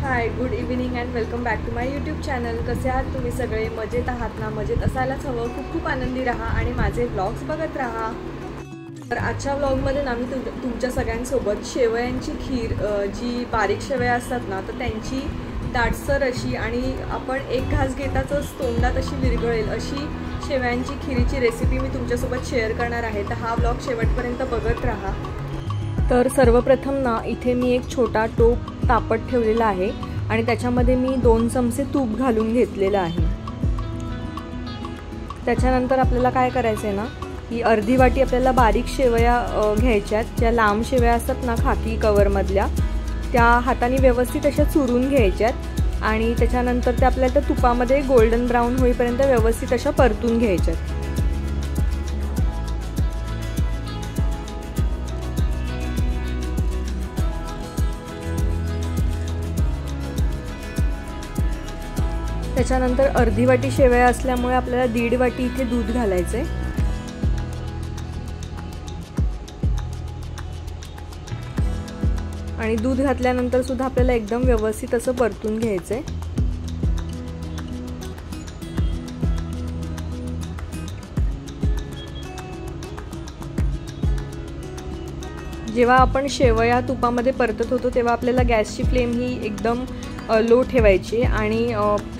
High, good evening and welcome back to my YouTube channel. कसे आहात तुम्ही सगळे? मजेत आहात ना? मजेत असायलाच हवं. खूप खूप आनंदी राहा आणि माझे व्लॉग्स बघत राहा. तर आजच्या व्लॉगमध्ये ना मी तुमच्या सगळ्यांसोबत शेवयांची खीर, जी बारीक शेवया असतात ना, तर त्यांची दाटसर अशी आणि आपण एक घास घेताच तोंडात अशी विरघळेल अशी शेवयांची खीरीची रेसिपी मी तुमच्यासोबत शेअर करणार आहे. तर हा व्लॉग शेवटपर्यंत बघत राहा. तर सर्वप्रथम ना इथे मी एक छोटा टोप तापत ठेवलेला आहे आणि त्याच्यामध्ये मी 2 चमचे तूप घालून घेतलेलं आहे. त्याच्यानंतर आपल्याला काय करायचं आहे ना, ही अर्धी वाटी आपल्याला बारीक शेवया घ्यायच्यात. ज्या लांब शेवया असतात ना खाकी कवरमधल्या, त्या हाताने व्यवस्थित अशा चुरून घ्यायच्यात आणि त्याच्यानंतर त्या आपल्याला तुपामध्ये गोल्डन ब्राऊन होईपर्यंत व्यवस्थित अशा परतून घ्यायच्यात. त्याच्यानंतर अर्धी वाटी शेवया असल्यामुळे आपल्याला 1.5 वाटी इथे दूध घालायचे. आणि दूध घातल्यानंतर सुद्धा आपल्याला एकदम व्यवस्थित असं परतून घ्यायचंय. जेव्हा आपण शेवया तुपामध्ये परतत होतो तेव्हा आपल्याला गॅसची फ्लेम ही एकदम लो ठेवायची आणि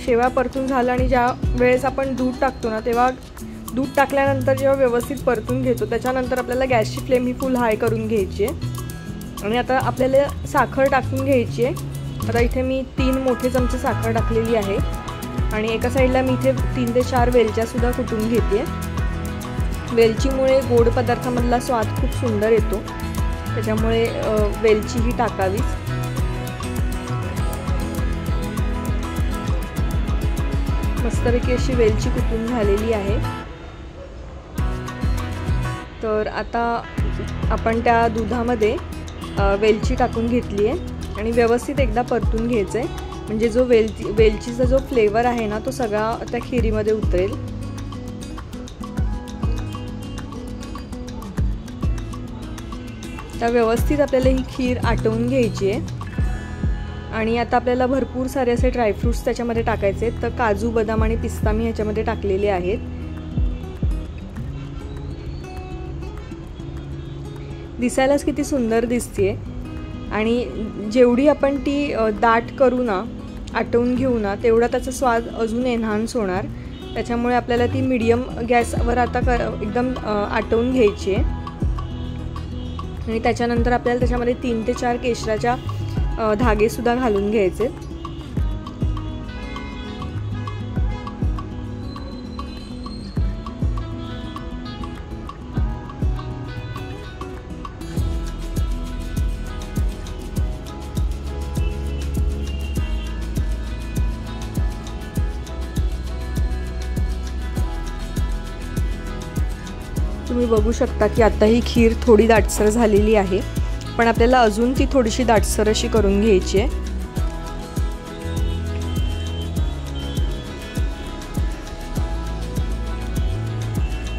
शेवया परतून झालं आणि ज्या वेळेस आपण दूध टाकतो ना, तेव्हा दूध टाकल्यानंतर जेव्हा व्यवस्थित परतून घेतो त्याच्यानंतर आपल्याला गॅसची फ्लेम ही फुल हाय करून घ्यायची आहे. आणि आता आपल्याला साखर टाकून घ्यायची आहे. आता इथे मी 3 मोठे चमचे साखर टाकलेली आहे आणि एका साईडला मी इथे 3 ते 4 वेलच्यासुद्धा कुटून घेते. वेलचीमुळे गोड पदार्थामधला स्वाद खूप सुंदर येतो, त्याच्यामुळे वेलची ही टाकावीच. मस्तपैकी अशी वेलची कुटून झालेली आहे. तर आता आपण त्या दुधामध्ये वेलची टाकून घेतली आहे आणि व्यवस्थित एकदा परतून घ्यायचं आहे, म्हणजे जो वेलचीचा जो फ्लेवर आहे ना तो सगळा त्या खिरीमध्ये उतरेल. तर व्यवस्थित आपल्याला ही खीर आटवून घ्यायची आहे. आणि आता आपल्याला भरपूर सारे असे ड्रायफ्रूट्स त्याच्यामध्ये टाकायचे आहेत. तर काजू, बदाम आणि पिस्ता मी ह्याच्यामध्ये टाकलेले आहेत. दिसायलाच किती सुंदर दिसते आणि जेवढी आपण ती दाट करू ना, आटवून घेऊ ना, तेवढा त्याचा स्वाद अजून एन्हान्स होणार. त्याच्यामुळे आपल्याला ती मीडियम गॅसवर आता एकदम आटवून घ्यायची आहे. आणि त्याच्यानंतर आपल्याला त्याच्यामध्ये 3 ते 4 केशराच्या धागेसुद्धा घालून घ्यायचे. तुम्ही बघू शकता की आता ही खीर थोडी दाटसर झालेली आहे, पण आपल्याला अजून ती थोडीशी दाटसर अशी करून घ्यायची आहे.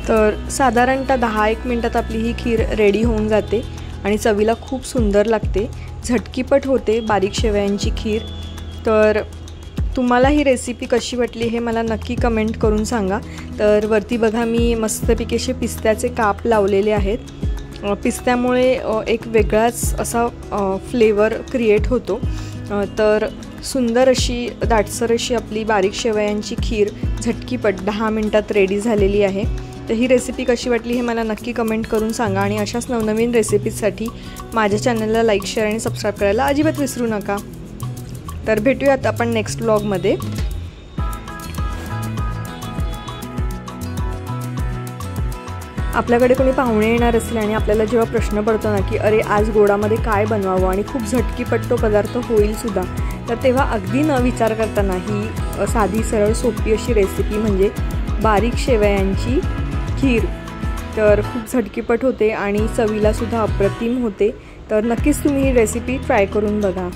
तर साधारणतः 10-1 मिनिटात आपली ही खीर रेडी होऊन जाते आणि चवीला खूप सुंदर लागते. झटकीपट होते बारीक शेवयांची खीर. तर तुम्हाला ही रेसिपी कशी वाटली हे मला नक्की कमेंट करून सांगा. तर वरती बघा मी मस्तपैकी असे पिस्त्याचे काप लावलेले आहेत. पिस्त्यामुळे एक वेगळाच असा फ्लेवर क्रिएट होतो. तर सुंदर अशी दाटसर अशी आपली बारीक शेवयांची खीर झटकीपट 10 मिनिटात रेडी झालेली आहे. तर ही रेसिपी कशी वाटली हे मला नक्की कमेंट करून सांगा आणि अशाच नवनवीन रेसिपीजसाठी माझ्या चॅनलला लाईक, शेअर आणि सबस्क्राईब करायला अजिबात विसरू नका. तर भेटूयात आपण नेक्स्ट व्लॉगमध्ये. आपल्याकडे कोणी पाहुणे येणार असेल आणि आपल्याला जेव्हा प्रश्न पडतो ना की अरे आज गोडामध्ये काय बनवावं आणि खूप झटकीपट तो पदार्थ होईल सुद्धा, तर तेव्हा अगदी न विचार करताना ही साधी सरळ सोपी अशी रेसिपी म्हणजे बारीक शेवयांची खीर तर खूप झटकीपट होते आणि चवीलासुद्धा अप्रतिम होते. तर नक्कीच तुम्ही ही रेसिपी ट्राय करून बघा.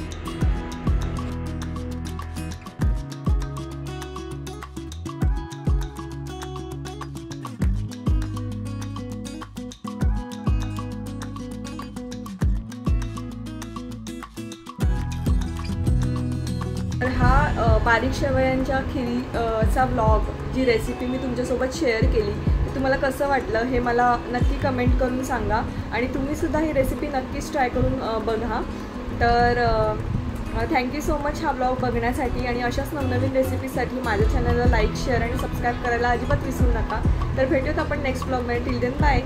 बारीक शेवयांच्या खिरीचा व्लॉग, जी रेसिपी मी तुमच्यासोबत शेअर केली, ते तुम्हाला कसं वाटलं हे मला नक्की कमेंट करून सांगा. आणि तुम्हीसुद्धा ही रेसिपी नक्कीच ट्राय करून बघा. तर थँक्यू सो मच हा ब्लॉग बघण्यासाठी. आणि अशाच नवनवीन रेसिपीसाठी माझ्या चॅनलला लाईक, शेअर आणि सबस्क्राईब करायला अजिबात विसरू नका. तर भेटूयात आपण नेक्स्ट ब्लॉगमध्ये. Till then bye.